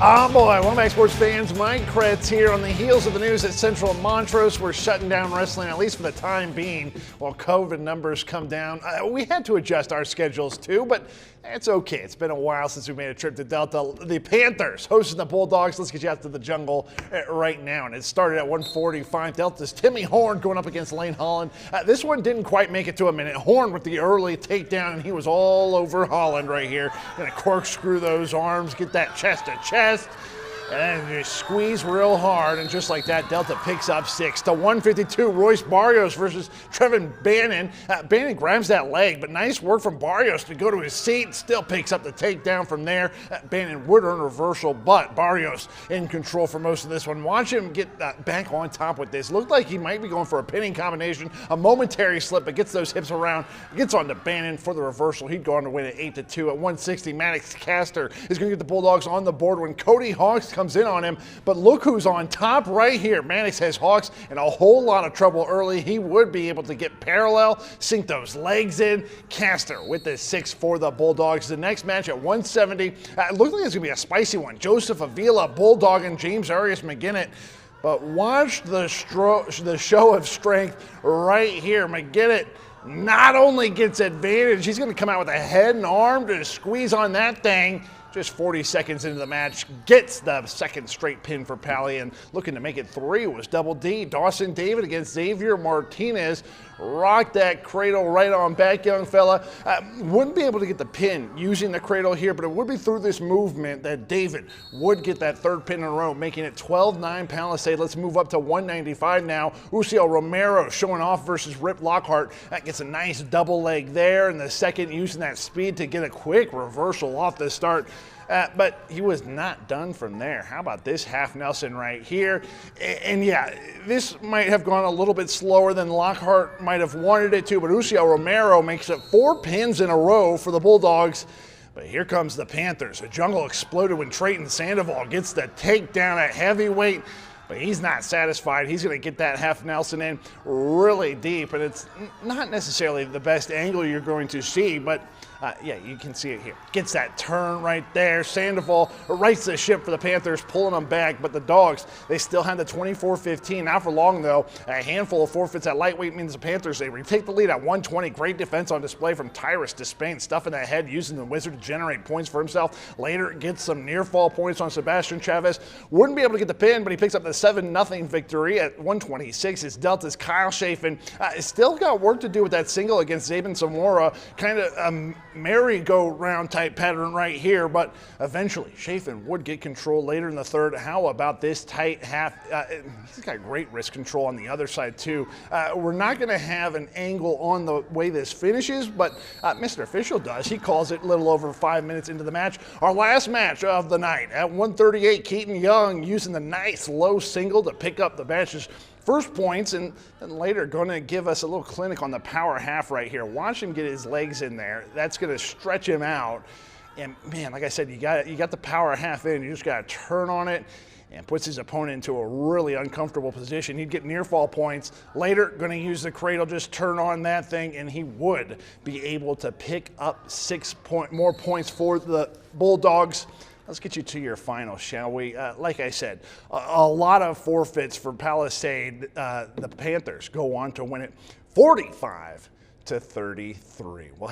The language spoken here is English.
Oh boy, welcome back, sports fans. Mike Kretz here on the heels of the news at Central and Montrose. We're shutting down wrestling, at least for the time being, while COVID numbers come down. We had to adjust our schedules too, but it's okay. It's been a while since we made a trip to Delta. The Panthers hosting the Bulldogs. Let's get you out to the jungle right now. And it started at 1:45. Delta's Timmy Horn going up against Lane Holland. This one didn't quite make it to a minute. Horn with the early takedown, and he was all over Holland right here. Gonna corkscrew those arms, get that chest to chest. And just squeeze real hard, and just like that, Delta picks up 6 to 152. Royce Barrios versus Trevin Bannon. Bannon grabs that leg, but nice work from Barrios to go to his seat. Still picks up the takedown from there. Bannon would earn a reversal, but Barrios in control for most of this one. Watch him get back on top with this. Looked like he might be going for a pinning combination. A momentary slip, but gets those hips around. Gets on to Bannon for the reversal. He'd go on to win at 8-2. At 160, Maddox Castor is going to get the Bulldogs on the board when Cody Hawks comes in on him, but look who's on top right here. Maddox has Hawks in a whole lot of trouble early. He would be able to get parallel, sink those legs in. Castor with the 6 for the Bulldogs. The next match at 170, it looks like it's going to be a spicy one. Joseph Avila, Bulldog, and James Arias McGinnis. But watch the show of strength right here. McGinnis not only gets advantage, he's going to come out with a head and arm to squeeze on that thing. Just 40 seconds into the match, gets the second straight pin for Pali, and looking to make it 3 was Double D. Dawson David against Xavier Martinez. Rocked that cradle right on back, young fella. Wouldn't be able to get the pin using the cradle here, but it would be through this movement that David would get that third pin in a row, making it 12-9 Palisade. Let's move up to 195 now. Uciel Romero showing off versus Rip Lockhart. That gets a nice double leg there, and the second using that speed to get a quick reversal off the start. But he was not done from there. How about this half Nelson right here? And yeah, this might have gone a little bit slower than Lockhart might have wanted it to, but Uciel Romero makes it 4 pins in a row for the Bulldogs. But here comes the Panthers. The jungle exploded when Trayton Sandoval gets the takedown at heavyweight. But he's not satisfied. He's going to get that half Nelson in really deep, and it's not necessarily the best angle you're going to see, but yeah, you can see it here. Gets that turn right there. Sandoval rights the ship for the Panthers, pulling them back, but the Dogs, they still have the 24-15. Not for long, though. A handful of forfeits at lightweight means the Panthers, they retake the lead at 120. Great defense on display from Tyrus Despain, stuffing that head, using the Wizard to generate points for himself. Later, gets some near-fall points on Sebastian Chavez. Wouldn't be able to get the pin, but he picks up the 7-0 victory at 126. It's Delta's Kyle Chafin. Still got work to do with that single against Zabin Zamora. Kind of merry-go-round type pattern right here, but eventually Chafin would get control later in the third. How about this tight half? He's got great wrist control on the other side too. We're not going to have an angle on the way this finishes, but Mr. Official does. He calls it a little over 5 minutes into the match. Our last match of the night at 138, Keaton Young using the nice low single to pick up the match's first points, and then later going to give us a little clinic on the power half right here. Watch him get his legs in there. That's going to stretch him out. And man, like I said, you got the power half in. You just got to turn on it, and puts his opponent into a really uncomfortable position. He'd get near fall points. Later, going to use the cradle, just turn on that thing, and he would be able to pick up 6 more points for the Bulldogs. Let's get you to your final, shall we? Like I said, a lot of forfeits for Palisade. The Panthers go on to win it 45-33. We'll